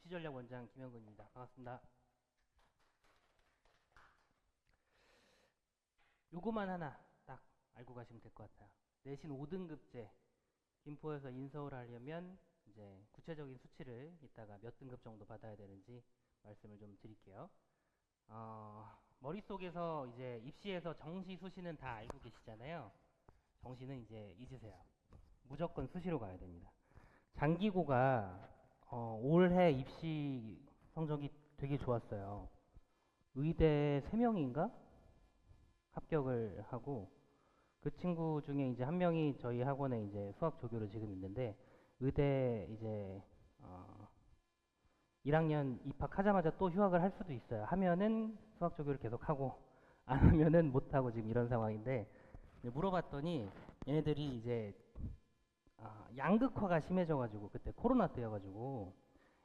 입시전략원장 김영근입니다. 반갑습니다. 요거만 하나 딱 알고 가시면 될 것 같아요. 내신 5등급제 김포에서 인서울 하려면 이제 구체적인 수치를 이따가 몇 등급 정도 받아야 되는지 말씀을 좀 드릴게요. 머릿속에서 이제 입시에서 정시 수시는 다 알고 계시잖아요. 정시는 이제 잊으세요. 무조건 수시로 가야 됩니다. 장기고가 올해 입시 성적이 되게 좋았어요. 의대 3명인가 합격을 하고, 그 친구 중에 이제 한 명이 저희 학원에 이제 수학 조교로 지금 있는데, 의대 이제 1학년 입학하자마자 또 휴학을 할 수도 있어요. 하면은 수학 조교를 계속 하고, 안 하면은 못 하고 지금 이런 상황인데, 물어봤더니 얘네들이 이제 양극화가 심해져가지고, 그때 코로나 때여가지고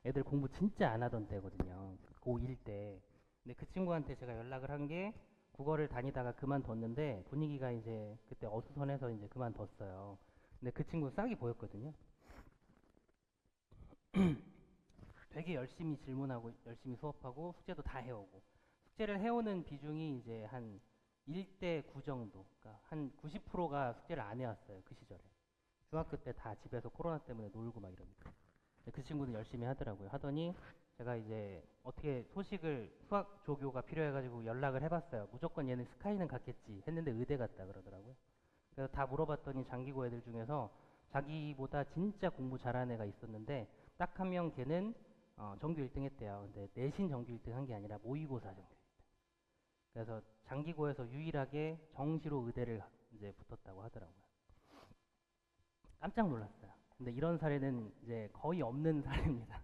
애들 공부 진짜 안 하던 때거든요. 고1 때. 근데 그 친구한테 제가 연락을 한 게 국어를 다니다가 그만뒀는데, 분위기가 이제 그때 어수선해서 이제 그만뒀어요. 근데 그 친구 싹이 보였거든요. 되게 열심히 질문하고 열심히 수업하고 숙제도 다 해오고, 숙제를 해오는 비중이 이제 한 1대 9 정도, 그러니까 한 90%가 숙제를 안 해왔어요. 그 시절에 중학교 때 다 집에서 코로나 때문에 놀고 막 이러니까. 그 친구는 열심히 하더라고요. 하더니 제가 이제 어떻게 소식을, 수학 조교가 필요해가지고 연락을 해봤어요. 무조건 얘는 스카이는 갔겠지 했는데 의대 갔다 그러더라고요. 그래서 다 물어봤더니 장기고 애들 중에서 자기보다 진짜 공부 잘하는 애가 있었는데, 딱 한 명 걔는 전교 1등 했대요. 근데 내신 전교 1등 한 게 아니라 모의고사 전교 1등. 그래서 장기고에서 유일하게 정시로 의대를 이제 붙었다고 하더라고요. 깜짝 놀랐어요. 근데 이런 사례는 이제 거의 없는 사례입니다.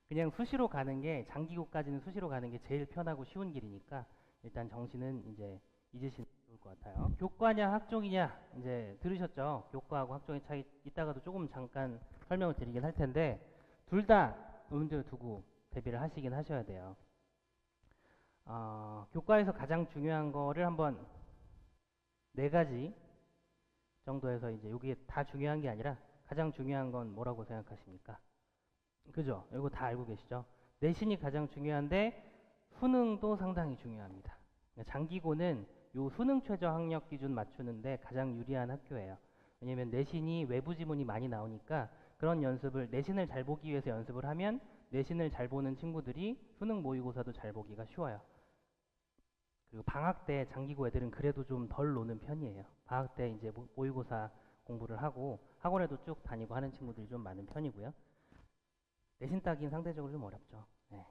그냥 수시로 가는 게, 장기고까지는 수시로 가는 게 제일 편하고 쉬운 길이니까 일단 정시는 이제 잊으시는 게 좋을 것 같아요. 교과냐 학종이냐 이제 들으셨죠? 교과하고 학종의 차이 이따가도 조금 잠깐 설명을 드리긴 할 텐데, 둘 다 문제를 두고 대비를 하시긴 하셔야 돼요. 교과에서 가장 중요한 거를 한번 4가지 정도에서, 이제 여기에 다 중요한 게 아니라 가장 중요한 건 뭐라고 생각하십니까? 그죠? 이거 다 알고 계시죠? 내신이 가장 중요한데 수능도 상당히 중요합니다. 장기고는 요 수능 최저 학력 기준 맞추는데 가장 유리한 학교예요. 왜냐면 내신이 외부 지문이 많이 나오니까, 그런 연습을, 내신을 잘 보기 위해서 연습을 하면 내신을 잘 보는 친구들이 수능 모의고사도 잘 보기가 쉬워요. 그리고 방학 때 장기고 애들은 그래도 좀 덜 노는 편이에요. 방학 때 이제 모의고사 공부를 하고 학원에도 쭉 다니고 하는 친구들이 좀 많은 편이고요. 내신 따기는 상대적으로 좀 어렵죠. 네.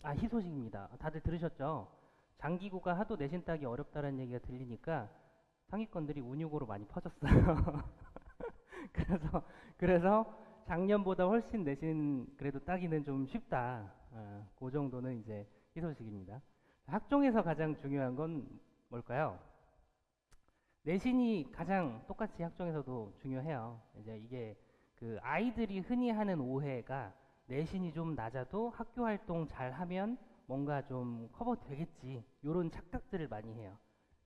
희소식입니다. 다들 들으셨죠? 장기고가 하도 내신 따기 어렵다는 얘기가 들리니까 상위권들이 운유고로 많이 퍼졌어요. 그래서 작년보다 훨씬 내신 그래도 따기는 좀 쉽다. 그 정도는 이제 희소식입니다. 학종에서 가장 중요한 건 뭘까요? 내신이 가장 똑같이 학종에서도 중요해요. 이제 이게 그 아이들이 흔히 하는 오해가, 내신이 좀 낮아도 학교 활동 잘 하면 뭔가 좀 커버 되겠지, 요런 착각들을 많이 해요.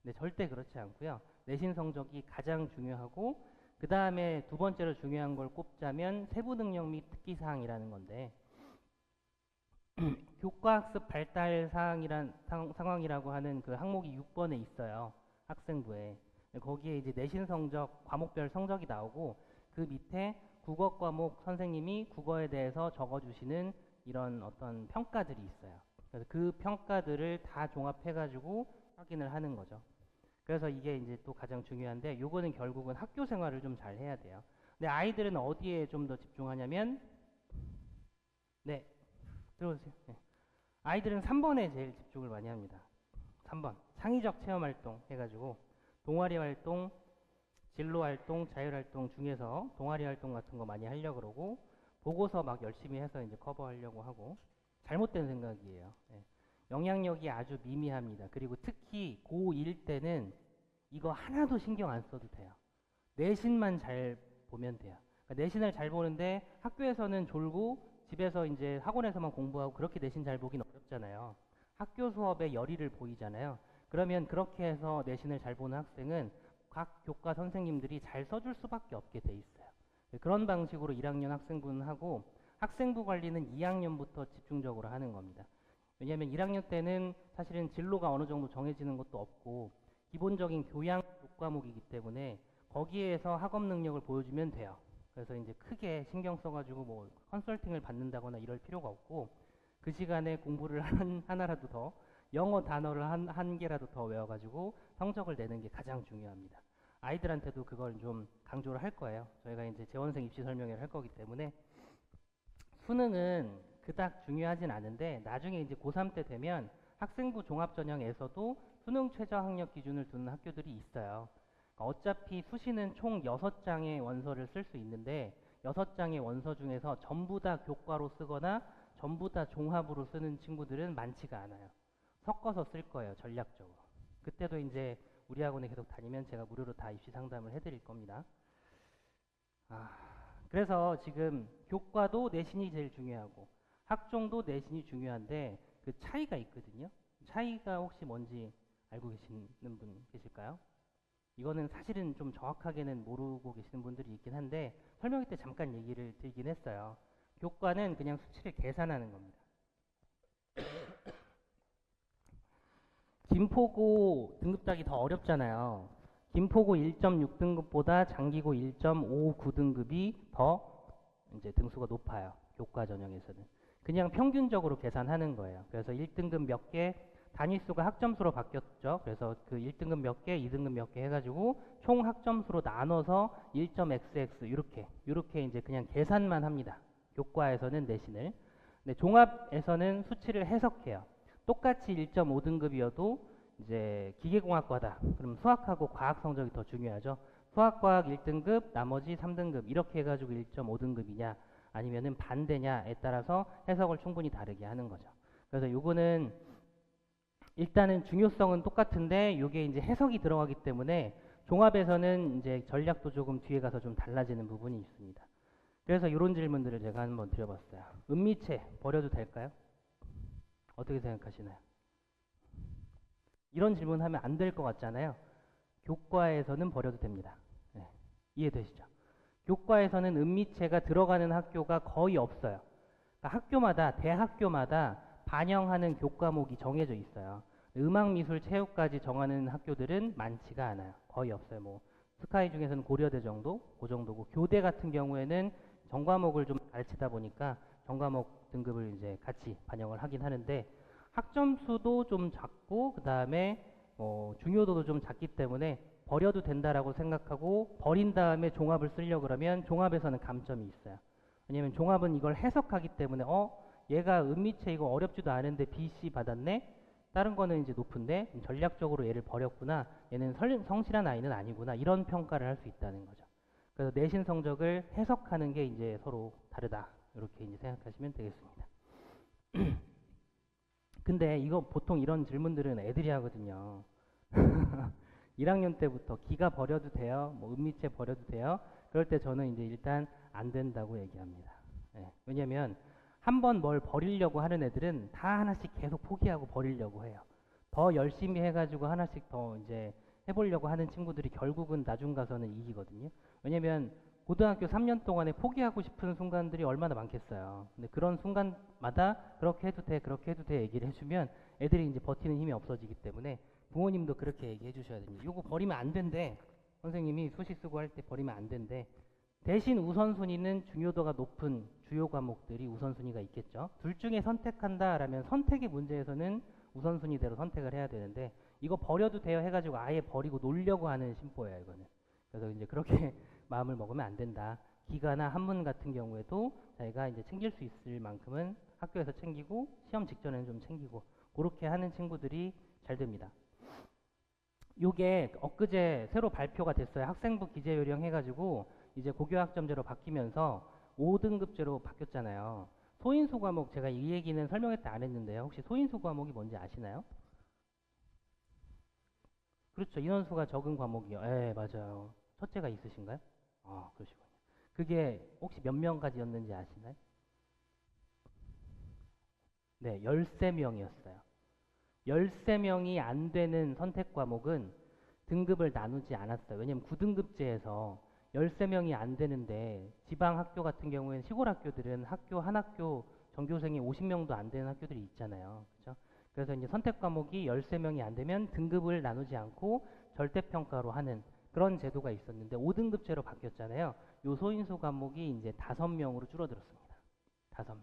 근데 절대 그렇지 않고요. 내신 성적이 가장 중요하고, 그 다음에 두 번째로 중요한 걸 꼽자면 세부 능력 및 특기 사항이라는 건데, 교과학습 발달 사항이란 상황이라고 하는 그 항목이 6번에 있어요. 학생부에. 거기에 이제 내신 성적, 과목별 성적이 나오고, 그 밑에 국어 과목 선생님이 국어에 대해서 적어주시는 이런 어떤 평가들이 있어요. 그래서 그 평가들을 다 종합해가지고 확인을 하는 거죠. 그래서 이게 이제 또 가장 중요한데, 요거는 결국은 학교 생활을 좀 잘 해야 돼요. 근데 아이들은 어디에 좀 더 집중하냐면, 네, 들어오세요. 네. 아이들은 3번에 제일 집중을 많이 합니다. 3번. 창의적 체험 활동 해가지고, 동아리 활동, 진로 활동, 자율 활동 중에서 동아리 활동 같은 거 많이 하려고 그러고, 보고서 막 열심히 해서 이제 커버하려고 하고, 잘못된 생각이에요. 네. 영향력이 아주 미미합니다. 그리고 특히 고1 때는 이거 하나도 신경 안 써도 돼요. 내신만 잘 보면 돼요. 그러니까 내신을 잘 보는데 학교에서는 졸고 집에서 이제 학원에서만 공부하고, 그렇게 내신 잘 보긴 어렵잖아요. 학교 수업에 열의를 보이잖아요. 그러면 그렇게 해서 내신을 잘 보는 학생은 각 교과 선생님들이 잘 써줄 수밖에 없게 돼 있어요. 그런 방식으로 1학년 학생분은 하고, 학생부 관리는 2학년부터 집중적으로 하는 겁니다. 왜냐하면 1학년 때는 사실은 진로가 어느 정도 정해지는 것도 없고 기본적인 교양 과목이기 때문에 거기에서 학업 능력을 보여주면 돼요. 그래서 이제 크게 신경 써가지고 뭐 컨설팅을 받는다거나 이럴 필요가 없고 그 시간에 공부를 하나라도 더 영어 단어를 한 개라도 더 외워가지고 성적을 내는 게 가장 중요합니다. 아이들한테도 그걸 좀 강조를 할 거예요. 저희가 이제 재원생 입시 설명회를 할 거기 때문에 수능은 그닥 중요하진 않은데 나중에 이제 고3 때 되면 학생부 종합전형에서도 수능 최저 학력 기준을 두는 학교들이 있어요. 어차피 수시는 총 6장의 원서를 쓸 수 있는데 6장의 원서 중에서 전부 다 교과로 쓰거나 전부 다 종합으로 쓰는 친구들은 많지가 않아요. 섞어서 쓸 거예요, 전략적으로. 그때도 이제 우리 학원에 계속 다니면 제가 무료로 다 입시 상담을 해드릴 겁니다. 그래서 지금 교과도 내신이 제일 중요하고 학종도 내신이 중요한데 그 차이가 있거든요. 차이가 혹시 뭔지 알고 계시는 분 계실까요? 이거는 사실은 좀 정확하게는 모르고 계시는 분들이 있긴 한데 설명회 때 잠깐 얘기를 드리긴 했어요. 교과는 그냥 수치를 계산하는 겁니다. 김포고 등급 따기 더 어렵잖아요. 김포고 1.6등급보다 장기고 1.59등급이 더 이제 등수가 높아요. 교과 전형에서는. 그냥 평균적으로 계산하는 거예요. 그래서 1등급 몇 개, 단위수가 학점수로 바뀌었죠. 그래서 그 1등급 몇 개, 2등급 몇 개 해가지고 총 학점수로 나눠서 1.xx 이렇게 이제 그냥 계산만 합니다. 교과에서는 내신을. 근데 종합에서는 수치를 해석해요. 똑같이 1.5등급이어도 이제 기계공학과다. 그럼 수학하고 과학 성적이 더 중요하죠. 수학과학 1등급, 나머지 3등급 이렇게 해가지고 1.5등급이냐 아니면은 반대냐에 따라서 해석을 충분히 다르게 하는 거죠. 그래서 요거는 일단은 중요성은 똑같은데 요게 이제 해석이 들어가기 때문에 종합에서는 이제 전략도 조금 뒤에 가서 좀 달라지는 부분이 있습니다. 그래서 이런 질문들을 제가 한번 드려봤어요. 은미체 버려도 될까요? 어떻게 생각하시나요? 이런 질문하면 안 될 것 같잖아요. 교과에서는 버려도 됩니다. 네, 이해되시죠? 교과에서는 은미체가 들어가는 학교가 거의 없어요. 그러니까 학교마다 대학교마다 반영하는 교과목이 정해져 있어요. 음악, 미술, 체육까지 정하는 학교들은 많지가 않아요. 거의 없어요. 뭐 스카이 중에서는 고려대 정도, 그 정도고 교대 같은 경우에는 전과목을 좀 가르치다 보니까 전과목 등급을 이제 같이 반영을 하긴 하는데 학점수도 좀 작고 그 다음에 중요도도 좀 작기 때문에 버려도 된다라고 생각하고 버린 다음에 종합을 쓰려고 그러면 종합에서는 감점이 있어요. 왜냐면 종합은 이걸 해석하기 때문에 얘가 은미체 이거 어렵지도 않은데 BC 받았네? 다른 거는 이제 높은데 전략적으로 얘를 버렸구나. 얘는 성실한 아이는 아니구나. 이런 평가를 할 수 있다는 거죠. 그래서 내신 성적을 해석하는 게 이제 서로 다르다. 이렇게 이제 생각하시면 되겠습니다. 근데 이거 보통 이런 질문들은 애들이 하거든요. 1학년 때부터 기가 버려도 돼요? 뭐 은미체 버려도 돼요? 그럴 때 저는 이제 일단 안 된다고 얘기합니다. 네. 왜냐면 한번 뭘 버리려고 하는 애들은 다 하나씩 계속 포기하고 버리려고 해요. 더 열심히 해가지고 하나씩 더 이제 해보려고 하는 친구들이 결국은 나중 가서는 이기거든요. 왜냐면 고등학교 3년 동안에 포기하고 싶은 순간들이 얼마나 많겠어요. 근데 그런 순간마다 그렇게 해도 돼, 그렇게 해도 돼 얘기를 해주면 애들이 이제 버티는 힘이 없어지기 때문에 부모님도 그렇게 얘기해 주셔야 됩니다. 이거 버리면 안 된대. 선생님이 수시 쓰고 할 때 버리면 안 된대. 대신 우선순위는 중요도가 높은 주요 과목들이 우선순위가 있겠죠. 둘 중에 선택한다라면 선택의 문제에서는 우선순위대로 선택을 해야 되는데 이거 버려도 돼요 해가지고 아예 버리고 놀려고 하는 심보예요 이거는. 그래서 이제 그렇게 마음을 먹으면 안 된다. 기가나 한문 같은 경우에도 자기가 이제 챙길 수 있을 만큼은 학교에서 챙기고 시험 직전에는 좀 챙기고 그렇게 하는 친구들이 잘 됩니다. 요게 엊그제 새로 발표가 됐어요. 학생부 기재요령 해가지고 이제 고교학점제로 바뀌면서 5등급제로 바뀌었잖아요. 소인수 과목 제가 이 얘기는 설명회 때 안 했는데요. 혹시 소인수 과목이 뭔지 아시나요? 그렇죠. 인원수가 적은 과목이요. 예, 맞아요. 첫째가 있으신가요? 그러시군요. 그게 혹시 몇 명까지였는지 아시나요? 네, 13명이었어요. 13명이 안 되는 선택 과목은 등급을 나누지 않았어요. 왜냐면 9등급제에서 13명이 안 되는데 지방 학교 같은 경우에는 시골 학교들은 한 학교 전교생이 50명도 안 되는 학교들이 있잖아요. 그렇죠? 그래서 이제 선택 과목이 13명이 안 되면 등급을 나누지 않고 절대평가로 하는 그런 제도가 있었는데 5등급제로 바뀌었잖아요. 요 소인수 과목이 이제 5명으로 줄어들었습니다. 5명.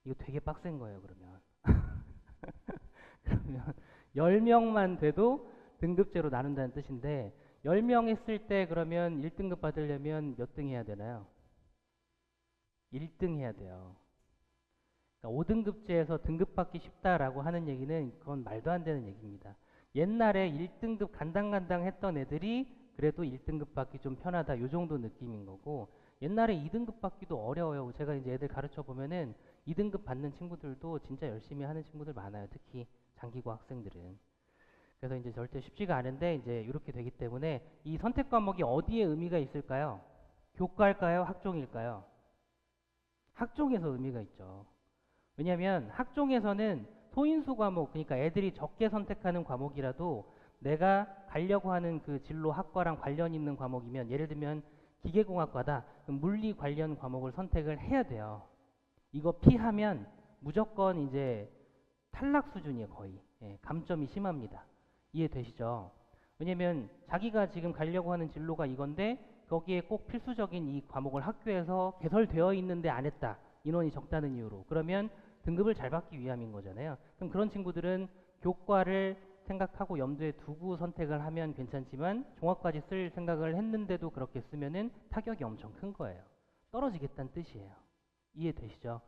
이거 되게 빡센 거예요, 그러면. 그러면 10명만 돼도 등급제로 나눈다는 뜻인데 10명 했을 때 그러면 1등급 받으려면 몇 등 해야 되나요? 1등 해야 돼요. 그러니까 5등급제에서 등급 받기 쉽다라고 하는 얘기는 그건 말도 안 되는 얘기입니다. 옛날에 1등급 간당간당 했던 애들이 그래도 1등급 받기 좀 편하다 요 정도 느낌인 거고 옛날에 2등급 받기도 어려워요. 제가 이제 애들 가르쳐 보면은 2등급 받는 친구들도 진짜 열심히 하는 친구들 많아요. 특히 장기고 학생들은. 그래서 이제 절대 쉽지가 않은데 이제 이렇게 되기 때문에 이 선택 과목이 어디에 의미가 있을까요? 교과일까요? 학종일까요? 학종에서 의미가 있죠. 왜냐하면 학종에서는 소인수 과목, 그러니까 애들이 적게 선택하는 과목이라도 내가 가려고 하는 그 진로 학과랑 관련 있는 과목이면 예를 들면 기계공학과다. 그럼 물리 관련 과목을 선택을 해야 돼요. 이거 피하면 무조건 이제 탈락 수준이에요, 거의. 예, 감점이 심합니다. 이해되시죠? 왜냐면 자기가 지금 가려고 하는 진로가 이건데 거기에 꼭 필수적인 이 과목을 학교에서 개설되어 있는데 안 했다. 인원이 적다는 이유로. 그러면 등급을 잘 받기 위함인 거잖아요. 그럼 그런 친구들은 교과를 생각하고 염두에 두고 선택을 하면 괜찮지만 종합까지 쓸 생각을 했는데도 그렇게 쓰면은 타격이 엄청 큰 거예요. 떨어지겠다는 뜻이에요. 이해되시죠?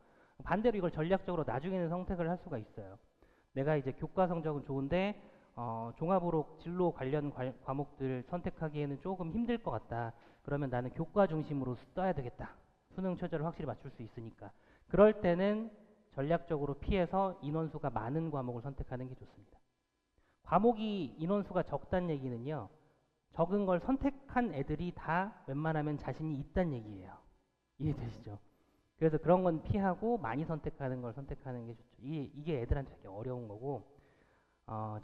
반대로 이걸 전략적으로 나중에는 선택을 할 수가 있어요. 내가 이제 교과 성적은 좋은데 종합으로 진로 관련 과목들 선택하기에는 조금 힘들 것 같다. 그러면 나는 교과 중심으로 써야 되겠다. 수능 최저를 확실히 맞출 수 있으니까. 그럴 때는 전략적으로 피해서 인원수가 많은 과목을 선택하는 게 좋습니다. 과목이 인원수가 적다는 얘기는요. 적은 걸 선택한 애들이 다 웬만하면 자신이 있다는 얘기예요. 이해되시죠? 그래서 그런 건 피하고 많이 선택하는 걸 선택하는 게 좋죠. 이게 애들한테 되게 어려운 거고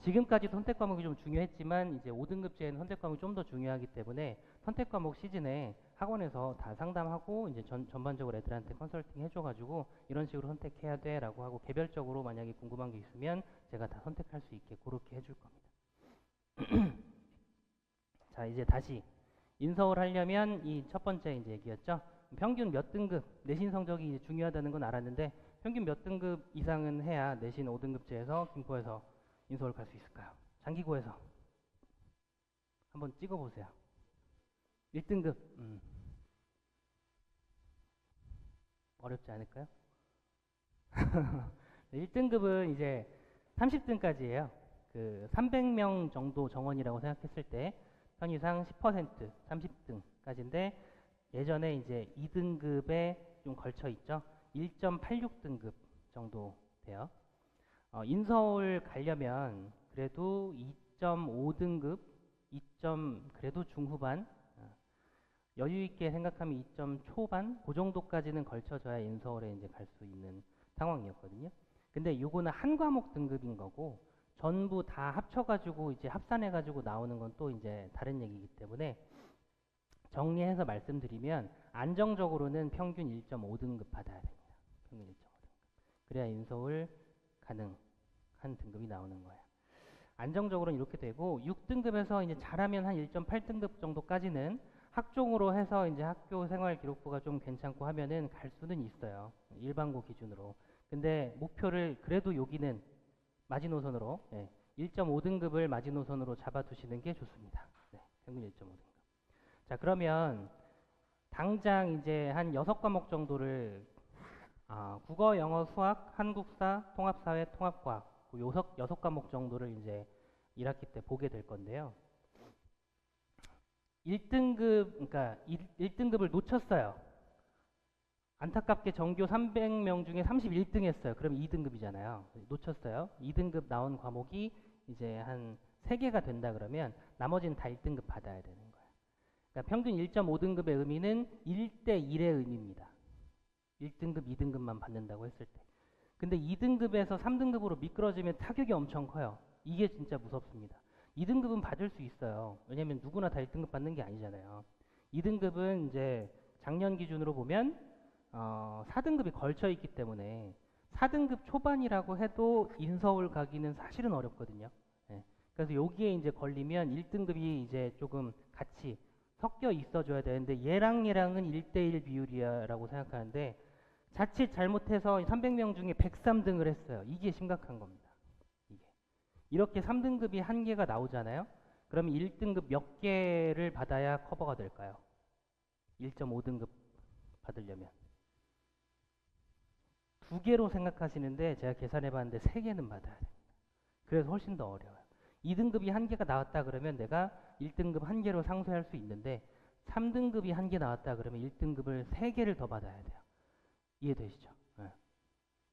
지금까지도 선택 과목이 좀 중요했지만 이제 5등급제에는 선택 과목이 좀 더 중요하기 때문에 선택 과목 시즌에 학원에서 다 상담하고 이제 전반적으로 애들한테 컨설팅 해줘가지고 이런 식으로 선택해야 돼라고 하고 개별적으로 만약에 궁금한 게 있으면 제가 다 선택할 수 있게 그렇게 해줄 겁니다. 자 이제 다시 인서울 하려면 이 첫 번째 이제 얘기였죠. 평균 몇 등급 내신 성적이 이제 중요하다는 건 알았는데 평균 몇 등급 이상은 해야 내신 5등급제에서 김포에서 인서울 갈 수 있을까요? 장기고에서 한번 찍어보세요. 1등급 어렵지 않을까요? 1등급은 이제 30등까지예요. 그 300명 정도 정원이라고 생각했을 때 편의상 10% 30등까지인데 예전에 이제 2등급에 좀 걸쳐 있죠. 1.86등급 정도 돼요. 인서울 가려면 그래도 2.5등급, 그래도 중후반, 여유 있게 생각하면 2점 초반, 그 정도까지는 걸쳐줘야 인서울에 이제 갈 수 있는 상황이었거든요. 근데 요거는 한 과목 등급인 거고 전부 다 합쳐가지고 이제 합산해가지고 나오는 건 또 이제 다른 얘기이기 때문에 정리해서 말씀드리면 안정적으로는 평균 1.5등급 받아야 됩니다. 평균 1.5등급. 그래야 인서울 가능한 등급이 나오는 거예요. 안정적으로는 이렇게 되고 6등급에서 이제 잘하면 한 1.8등급 정도까지는 학종으로 해서 이제 학교 생활 기록부가 좀 괜찮고 하면은 갈 수는 있어요. 일반고 기준으로. 근데 목표를 그래도 여기는 마지노선으로 1.5등급을 마지노선으로 잡아두시는 게 좋습니다. 네, 평균 1.5등급. 자, 그러면 당장 이제 한 6과목 정도를 국어, 영어, 수학, 한국사, 통합사회, 통합과학 여섯 과목 정도를 이제 1학기 때 보게 될 건데요. 1등급, 그러니까 1등급을 놓쳤어요. 안타깝게 전교 300명 중에 31등 했어요. 그럼 2등급이잖아요. 놓쳤어요. 2등급 나온 과목이 이제 한 3개가 된다 그러면 나머지는 다 1등급 받아야 되는 거예요. 그러니까 평균 1.5등급의 의미는 1대1의 의미입니다. 1등급, 2등급만 받는다고 했을 때. 근데 2등급에서 3등급으로 미끄러지면 타격이 엄청 커요. 이게 진짜 무섭습니다. 2등급은 받을 수 있어요. 왜냐면 누구나 다 1등급 받는 게 아니잖아요. 2등급은 이제 작년 기준으로 보면 4등급이 걸쳐 있기 때문에 4등급 초반이라고 해도 인서울 가기는 사실은 어렵거든요. 예. 그래서 여기에 이제 걸리면 1등급이 이제 조금 같이 섞여 있어줘야 되는데 얘랑은 1대1 비율이야라고 생각하는데 자칫 잘못해서 300명 중에 103등을 했어요. 이게 심각한 겁니다. 이게. 이렇게 3등급이 한 개가 나오잖아요. 그러면 1등급 몇 개를 받아야 커버가 될까요? 1.5등급 받으려면. 2개로 생각하시는데 제가 계산해봤는데 3개는 받아야 됩니다. 그래서 훨씬 더 어려워요. 2등급이 한 개가 나왔다 그러면 내가 1등급 한 개로 상쇄할 수 있는데 3등급이 한 개 나왔다 그러면 1등급을 3개를 더 받아야 돼요. 이해되시죠? 네.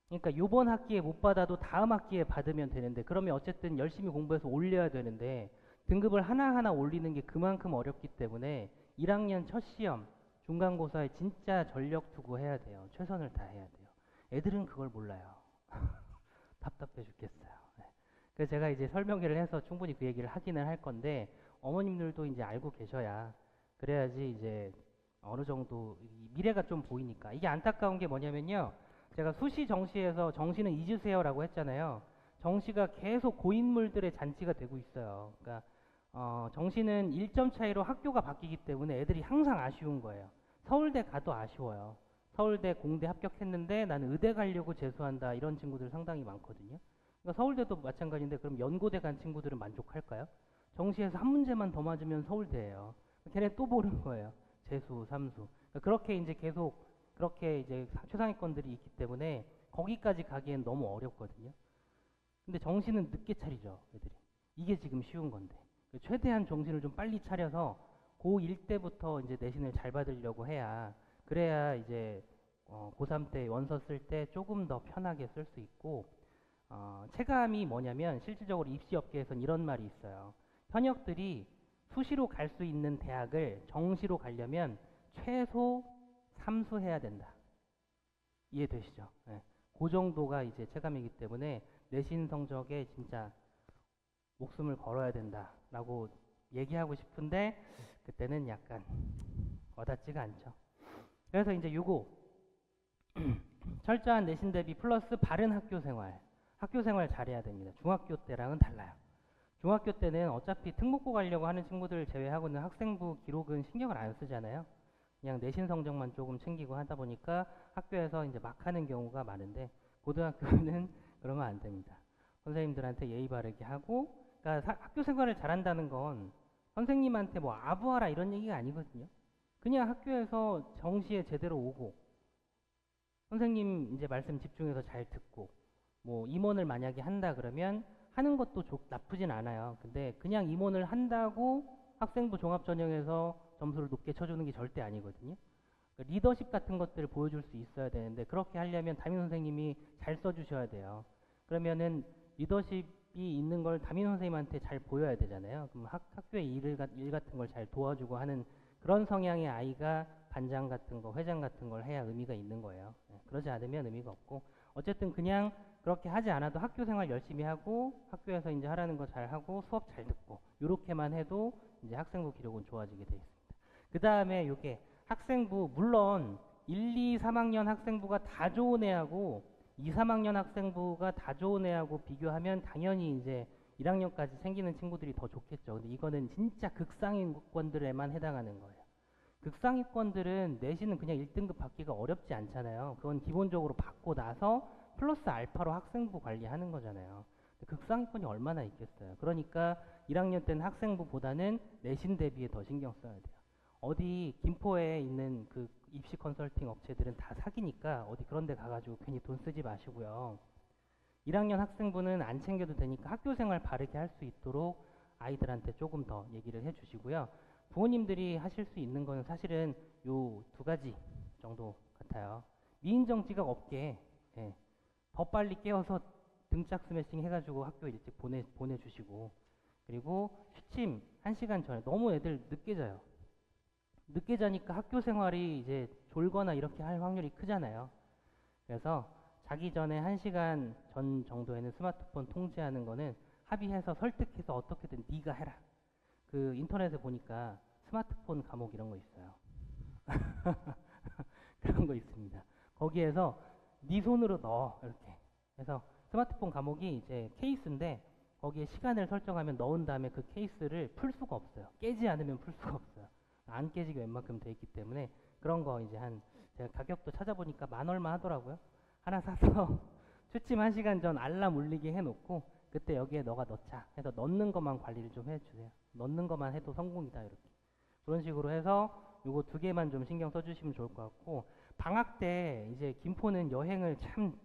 그러니까 요번 학기에 못 받아도 다음 학기에 받으면 되는데 그러면 어쨌든 열심히 공부해서 올려야 되는데 등급을 하나하나 올리는 게 그만큼 어렵기 때문에 1학년 첫 시험, 중간고사에 진짜 전력 투구 해야 돼요. 최선을 다해야 돼요. 애들은 그걸 몰라요. 답답해 죽겠어요. 네. 그래서 제가 이제 설명회를 해서 충분히 그 얘기를 하기는 할 건데 어머님들도 이제 알고 계셔야 그래야지 이제 어느 정도 미래가 좀 보이니까. 이게 안타까운 게 뭐냐면요. 제가 수시 정시에서 정시는 잊으세요라고 했잖아요. 정시가 계속 고인물들의 잔치가 되고 있어요. 그러니까 정시는 1점 차이로 학교가 바뀌기 때문에 애들이 항상 아쉬운 거예요. 서울대 가도 아쉬워요. 서울대 공대 합격했는데 나는 의대 가려고 재수한다 이런 친구들 상당히 많거든요. 그러니까 서울대도 마찬가지인데 그럼 연고대 간 친구들은 만족할까요? 정시에서 한 문제만 더 맞으면 서울대예요. 걔네 또 보는 거예요. 재수, 삼수. 그러니까 그렇게 이제 계속 그렇게 이제 최상위권들이 있기 때문에 거기까지 가기엔 너무 어렵거든요. 근데 정신은 늦게 차리죠, 애들이. 이게 지금 쉬운 건데. 최대한 정신을 좀 빨리 차려서 고1 때부터 이제 내신을 잘 받으려고 해야 그래야 이제 고3 때 원서 쓸 때 조금 더 편하게 쓸 수 있고 체감이 뭐냐면 실질적으로 입시업계에서는 이런 말이 있어요. 현역들이 수시로 갈 수 있는 대학을 정시로 가려면 최소 3수 해야 된다. 이해되시죠? 네. 그 정도가 이제 체감이기 때문에 내신 성적에 진짜 목숨을 걸어야 된다라고 얘기하고 싶은데 그때는 약간 와닿지가 않죠. 그래서 이제 요거 철저한 내신 대비 플러스 바른 학교 생활 잘해야 됩니다. 중학교 때랑은 달라요. 중학교 때는 어차피 특목고 가려고 하는 친구들 제외하고는 학생부 기록은 신경을 안 쓰잖아요. 그냥 내신 성적만 조금 챙기고 하다 보니까 학교에서 이제 막 하는 경우가 많은데 고등학교는 그러면 안 됩니다. 선생님들한테 예의 바르게 하고 그러니까 학교 생활을 잘한다는 건 선생님한테 뭐 아부하라 이런 얘기가 아니거든요. 그냥 학교에서 정시에 제대로 오고 선생님 이제 말씀 집중해서 잘 듣고 뭐 임원을 만약에 한다 그러면 하는 것도 나쁘진 않아요. 근데 그냥 임원을 한다고 학생부 종합전형에서 점수를 높게 쳐주는 게 절대 아니거든요. 그러니까 리더십 같은 것들을 보여줄 수 있어야 되는데 그렇게 하려면 담임 선생님이 잘 써주셔야 돼요. 그러면은 리더십이 있는 걸 담임 선생님한테 잘 보여야 되잖아요. 그럼 학교의 일 같은 걸 잘 도와주고 하는 그런 성향의 아이가 반장 같은 거, 회장 같은 걸 해야 의미가 있는 거예요. 네, 그러지 않으면 의미가 없고 어쨌든 그냥 그렇게 하지 않아도 학교 생활 열심히 하고 학교에서 이제 하라는 거 잘 하고 수업 잘 듣고 이렇게만 해도 이제 학생부 기록은 좋아지게 돼 있습니다. 그 다음에 요게 학생부 물론 1, 2, 3학년 학생부가 다 좋은 애하고 2, 3학년 학생부가 다 좋은 애하고 비교하면 당연히 이제 1학년까지 생기는 친구들이 더 좋겠죠. 근데 이거는 진짜 극상위권들에만 해당하는 거예요. 극상위권들은 내신은 그냥 1등급 받기가 어렵지 않잖아요. 그건 기본적으로 받고 나서 플러스 알파로 학생부 관리하는 거잖아요. 극상위권이 얼마나 있겠어요. 그러니까 1학년 때는 학생부보다는 내신 대비에 더 신경 써야 돼요. 어디 김포에 있는 그 입시 컨설팅 업체들은 다 사기니까 어디 그런 데 가가지고 괜히 돈 쓰지 마시고요. 1학년 학생부는 안 챙겨도 되니까 학교 생활 바르게 할 수 있도록 아이들한테 조금 더 얘기를 해주시고요. 부모님들이 하실 수 있는 거는 사실은 요 2가지 정도 같아요. 미인정 지각 없게 더 빨리 깨워서 등짝 스매싱 해가지고 학교 일찍 보내주시고 그리고 취침 1시간 전에 너무 애들 늦게 자요. 늦게 자니까 학교 생활이 이제 졸거나 이렇게 할 확률이 크잖아요. 그래서 자기 전에 1시간 전 정도에는 스마트폰 통제하는 거는 합의해서 설득해서 어떻게든 네가 해라. 그 인터넷에 보니까 스마트폰 과목 이런 거 있어요. 그런 거 있습니다. 거기에서 네 손으로 넣어 이렇게 해서 스마트폰 과목이 이제 케이스인데 거기에 시간을 설정하면 넣은 다음에 그 케이스를 풀 수가 없어요. 깨지 않으면 풀 수가 없어요. 안 깨지게 웬만큼 돼 있기 때문에 그런 거 이제 한 제가 가격도 찾아보니까 만 얼마 하더라고요. 하나 사서 취침 1시간 전 알람 울리게 해놓고 그때 여기에 너가 넣자 해서 넣는 것만 관리를 좀 해주세요. 넣는 것만 해도 성공이다 이렇게. 그런 식으로 해서 요거 2개만 좀 신경 써주시면 좋을 것 같고 방학 때 이제 김포는 여행을 참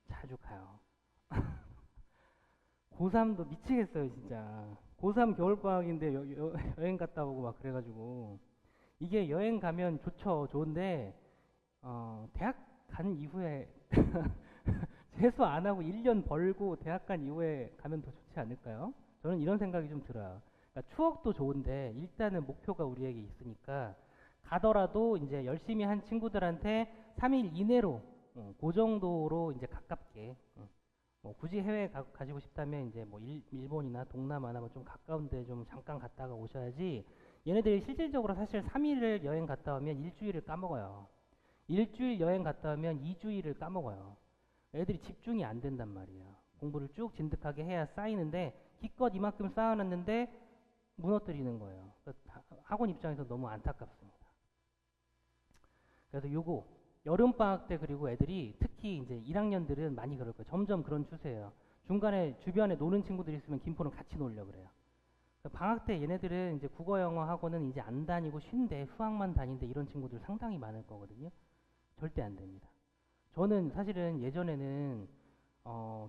자주 가요. 고3도 미치겠어요 진짜. 고3 겨울방학인데 여행 갔다 오고 막 그래가지고 이게 여행 가면 좋죠. 좋은데 대학 간 이후에 재수 안 하고 1년 벌고 대학 간 이후에 가면 더 좋지 않을까요? 저는 이런 생각이 좀 들어요. 그러니까 추억도 좋은데 일단은 목표가 우리에게 있으니까 가더라도 이제 열심히 한 친구들한테 3일 이내로 그 정도로 이제 가깝게 뭐 굳이 해외 가지고 싶다면 이제 뭐 일본이나 동남아나 뭐 좀 가까운데 좀 잠깐 갔다가 오셔야지. 얘네들이 실질적으로 사실 3일을 여행 갔다 오면 일주일을 까먹어요. 일주일 여행 갔다 오면 2주일을 까먹어요. 애들이 집중이 안 된단 말이에요. 공부를 쭉 진득하게 해야 쌓이는데 기껏 이만큼 쌓아놨는데 무너뜨리는 거예요. 학원 입장에서 너무 안타깝습니다. 그래서 요거 여름방학 때 그리고 애들이 특히 이제 1학년들은 많이 그럴 거예요. 점점 그런 추세예요. 중간에 주변에 노는 친구들이 있으면 김포는 같이 놀려 그래요. 방학 때 얘네들은 이제 국어 영어 학원은 이제 안 다니고 쉰데 수학만 다니는데 이런 친구들 상당히 많을 거거든요. 절대 안 됩니다. 저는 사실은 예전에는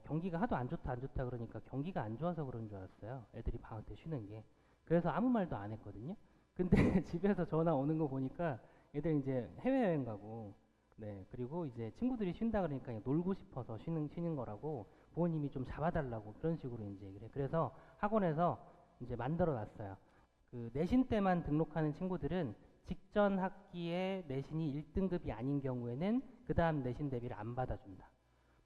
경기가 하도 안 좋다 그러니까 경기가 안 좋아서 그런 줄 알았어요. 애들이 방학 때 쉬는 게. 그래서 아무 말도 안 했거든요. 근데 집에서 전화 오는 거 보니까 애들 이제 해외여행 가고 네 그리고 이제 친구들이 쉰다 그러니까 놀고 싶어서 쉬는 거라고 부모님이 좀 잡아달라고 그런 식으로 이제 그래. 그래서 학원에서 이제 만들어 놨어요. 그 내신 때만 등록하는 친구들은 직전 학기에 내신이 1등급이 아닌 경우에는 그 다음 내신 대비를 안 받아준다.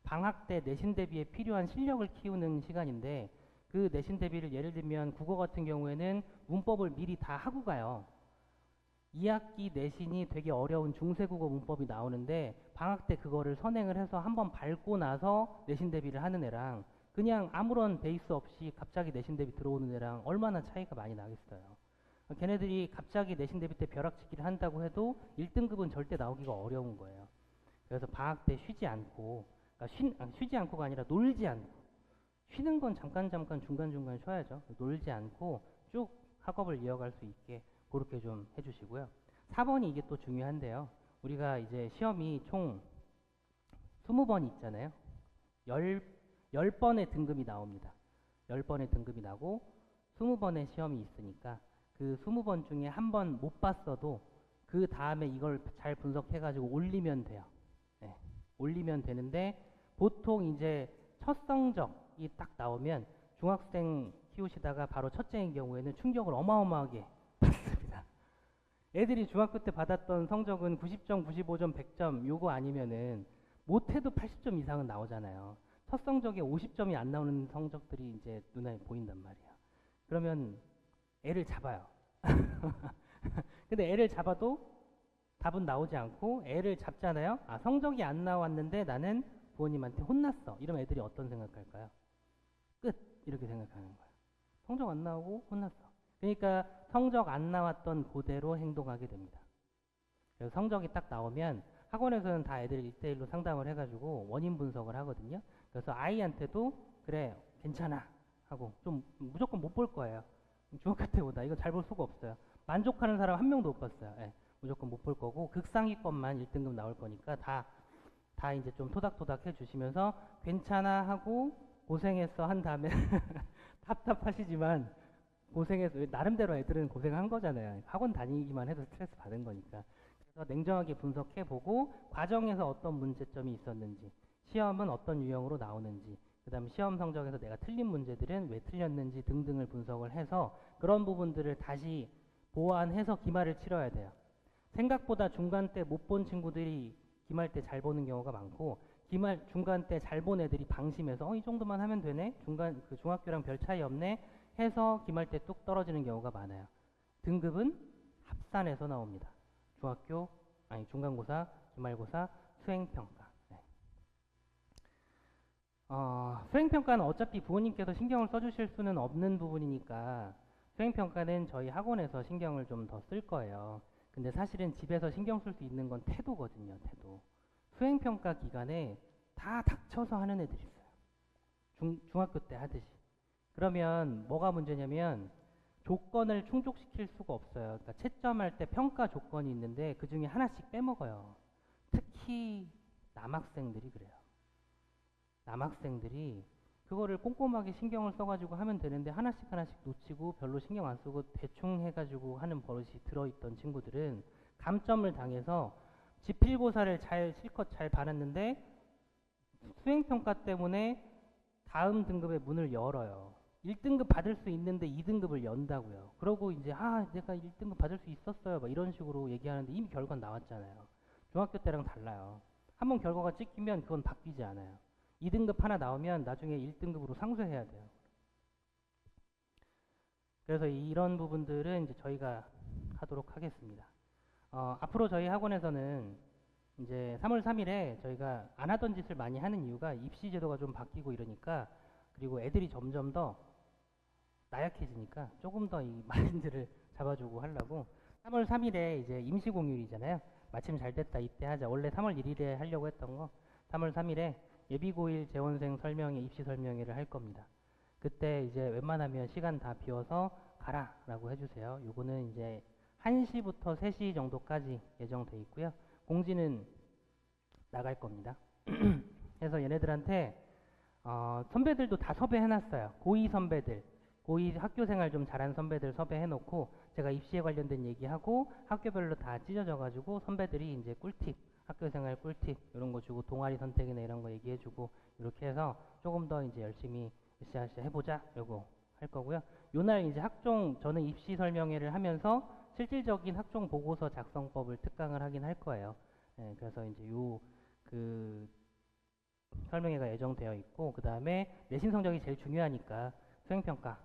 방학 때 내신 대비에 필요한 실력을 키우는 시간인데 그 내신 대비를 예를 들면 국어 같은 경우에는 문법을 미리 다 하고 가요. 2학기 내신이 되게 어려운 중세국어 문법이 나오는데 방학 때 그거를 선행을 해서 한번 밟고 나서 내신 대비를 하는 애랑 그냥 아무런 베이스 없이 갑자기 내신 대비 들어오는 애랑 얼마나 차이가 많이 나겠어요. 걔네들이 갑자기 내신 대비 때 벼락치기를 한다고 해도 1등급은 절대 나오기가 어려운 거예요. 그래서 방학 때 쉬지 않고 그러니까 쉬지 않고가 아니라 놀지 않고 쉬는 건 잠깐 중간중간 쉬어야죠. 놀지 않고 쭉 학업을 이어갈 수 있게 그렇게 좀 해주시고요. 4번이 이게 또 중요한데요. 우리가 이제 시험이 총 20번이 있잖아요. 10번의 등급이 나옵니다. 10번의 등급이 나고 20번의 시험이 있으니까 그 20번 중에 한 번 못 봤어도 그 다음에 이걸 잘 분석해가지고 올리면 돼요. 네, 올리면 되는데 보통 이제 첫 성적이 딱 나오면 중학생 키우시다가 바로 첫째인 경우에는 충격을 어마어마하게 받습니다. 애들이 중학교 때 받았던 성적은 90점, 95점, 100점 요거 아니면은 못해도 80점 이상은 나오잖아요. 첫 성적에 50점이 안 나오는 성적들이 이제 눈에 보인단 말이에요. 그러면 애를 잡아요. 근데 애를 잡아도 답은 나오지 않고 애를 잡잖아요. 아, 성적이 안 나왔는데 나는 부모님한테 혼났어. 이러면 애들이 어떤 생각할까요? 끝! 이렇게 생각하는 거예요. 성적 안 나오고 혼났어. 그러니까 성적 안 나왔던 그대로 행동하게 됩니다. 그래서 성적이 딱 나오면 학원에서는 다 애들 1대1로 상담을 해가지고 원인 분석을 하거든요. 그래서 아이한테도 그래 괜찮아 하고 좀 무조건 못 볼 거예요. 중학교 때보다 이거 잘 볼 수가 없어요. 만족하는 사람 한 명도 못 봤어요. 예, 무조건 못 볼 거고 극상위권만 1등급 나올 거니까 다 이제 좀 토닥토닥 해주시면서 괜찮아 하고 고생했어 한 다음에 답답하시지만 고생해서 나름대로 애들은 고생한 거잖아요. 학원 다니기만 해도 스트레스 받은 거니까. 그래서 냉정하게 분석해보고 과정에서 어떤 문제점이 있었는지 시험은 어떤 유형으로 나오는지 그 다음에 시험 성적에서 내가 틀린 문제들은 왜 틀렸는지 등등을 분석을 해서 그런 부분들을 다시 보완해서 기말을 치러야 돼요. 생각보다 중간 때 못 본 친구들이 기말 때 잘 보는 경우가 많고 중간 때 잘 본 애들이 방심해서 이 정도만 하면 되네? 중학교랑 별 차이 없네? 해서 기말 때 뚝 떨어지는 경우가 많아요. 등급은 합산해서 나옵니다. 중간고사, 기말고사, 수행평가. 네. 수행평가는 어차피 부모님께서 신경을 써주실 수는 없는 부분이니까 수행평가는 저희 학원에서 신경을 좀 더 쓸 거예요. 근데 사실은 집에서 신경 쓸 수 있는 건 태도거든요, 태도. 수행평가 기간에 다 닥쳐서 하는 애들이 있어요. 중학교 때 하듯이. 그러면 뭐가 문제냐면 조건을 충족시킬 수가 없어요. 그러니까 채점할 때 평가 조건이 있는데 그 중에 하나씩 빼먹어요. 특히 남학생들이 그래요. 남학생들이 그거를 꼼꼼하게 신경을 써가지고 하면 되는데 하나씩 하나씩 놓치고 별로 신경 안 쓰고 대충 해가지고 하는 버릇이 들어있던 친구들은 감점을 당해서 지필고사를 실컷 잘 받았는데 수행평가 때문에 다음 등급의 문을 열어요. 1등급 받을 수 있는데 2등급을 연다고요. 그러고 이제 내가 1등급 받을 수 있었어요. 막 이런 식으로 얘기하는데 이미 결과는 나왔잖아요. 중학교 때랑 달라요. 한번 결과가 찍히면 그건 바뀌지 않아요. 2등급 하나 나오면 나중에 1등급으로 상쇄해야 돼요. 그래서 이런 부분들은 이제 저희가 하도록 하겠습니다. 앞으로 저희 학원에서는 이제 3월 3일에 저희가 안 하던 짓을 많이 하는 이유가 입시 제도가 좀 바뀌고 이러니까 그리고 애들이 점점 더 나약해지니까 조금 더 이 마인드를 잡아주고 하려고 3월 3일에 이제 임시 공휴일이잖아요. 마침 잘 됐다 이때 하자. 원래 3월 1일에 하려고 했던 거 3월 3일에 예비고일 재원생 설명회 입시 설명회를 할 겁니다. 그때 이제 웬만하면 시간 다 비워서 가라라고 해주세요. 요거는 이제 1시부터 3시 정도까지 예정돼 있고요. 공지는 나갈 겁니다. 그래서 얘네들한테 선배들도 다 섭외해놨어요. 고2 선배들, 고2 학교생활 좀 잘한 선배들 섭외해놓고 제가 입시에 관련된 얘기하고 학교별로 다 찢어져가지고 선배들이 이제 꿀팁, 학교생활 꿀팁 이런 거 주고 동아리 선택이나 이런 거 얘기해주고 이렇게 해서 조금 더 이제 열심히 으쌰으쌰 해보자 요거 할 거고요. 요날 이제 저는 입시 설명회를 하면서 실질적인 학종 보고서 작성법을 특강을 하긴 할 거예요. 네, 그래서 이제 그 설명회가 예정되어 있고 그 다음에 내신 성적이 제일 중요하니까 수행평가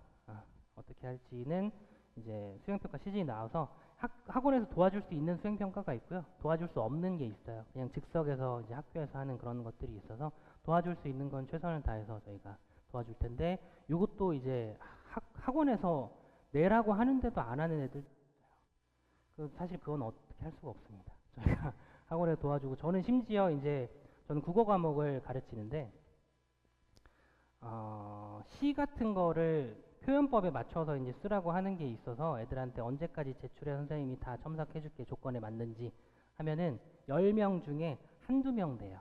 어떻게 할지는 이제 수행평가 시즌이 나와서 학원에서 도와줄 수 있는 수행평가가 있고요. 도와줄 수 없는 게 있어요. 그냥 즉석에서 이제 학교에서 하는 그런 것들이 있어서 도와줄 수 있는 건 최선을 다해서 저희가 도와줄 텐데 이것도 이제 학원에서 내라고 하는데도 안 하는 애들 사실 그건 어떻게 할 수가 없습니다. 저희가 학원에 도와주고 저는 심지어 이제 저는 국어 과목을 가르치는데 시 같은 거를 표현법에 맞춰서 이제 쓰라고 하는 게 있어서 애들한테 언제까지 제출해 선생님이 다 첨삭해 줄게 조건에 맞는지 하면은 10명 중에 한두 명 돼요.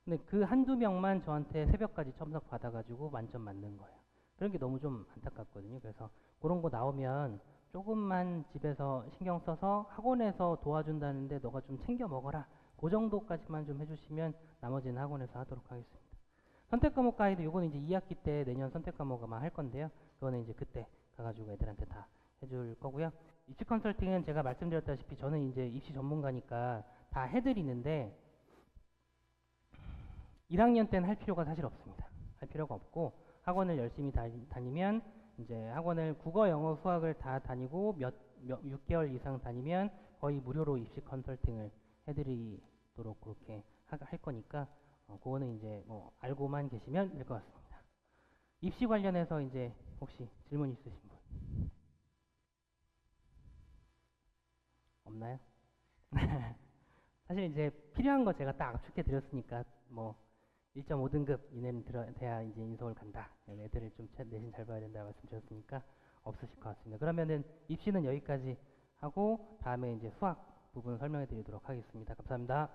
근데 그 한두 명만 저한테 새벽까지 첨삭 받아가지고 만점 맞는 거예요. 그런 게 너무 좀 안타깝거든요. 그래서 그런 거 나오면 조금만 집에서 신경 써서 학원에서 도와준다는데 너가 좀 챙겨 먹어라. 그 정도까지만 좀 해주시면 나머지는 학원에서 하도록 하겠습니다. 선택과목 가이드 요거는 이제 2학기 때 내년 선택과목만 할 건데요. 그거는 이제 그때 가가지고 애들한테 다 해줄 거고요. 입시 컨설팅은 제가 말씀드렸다시피 저는 이제 입시 전문가니까 다 해드리는데 1학년 때는 할 필요가 사실 없습니다. 할 필요가 없고 학원을 열심히 다니면 이제 학원을 국어, 영어, 수학을 다 다니고 6개월 이상 다니면 거의 무료로 입시 컨설팅을 해드리도록 그렇게 할 거니까 그거는 이제 뭐 알고만 계시면 될 것 같습니다. 입시 관련해서 이제 혹시 질문 있으신 분 없나요? 사실 이제 필요한 거 제가 딱 압축해 드렸으니까 뭐 1.5등급 이내는 돼야 이제 인서울 간다. 애들을 좀 내신 잘 봐야 된다 말씀드렸으니까 없으실 것 같습니다. 그러면은 입시는 여기까지 하고 다음에 이제 수학 부분 설명해 드리도록 하겠습니다. 감사합니다.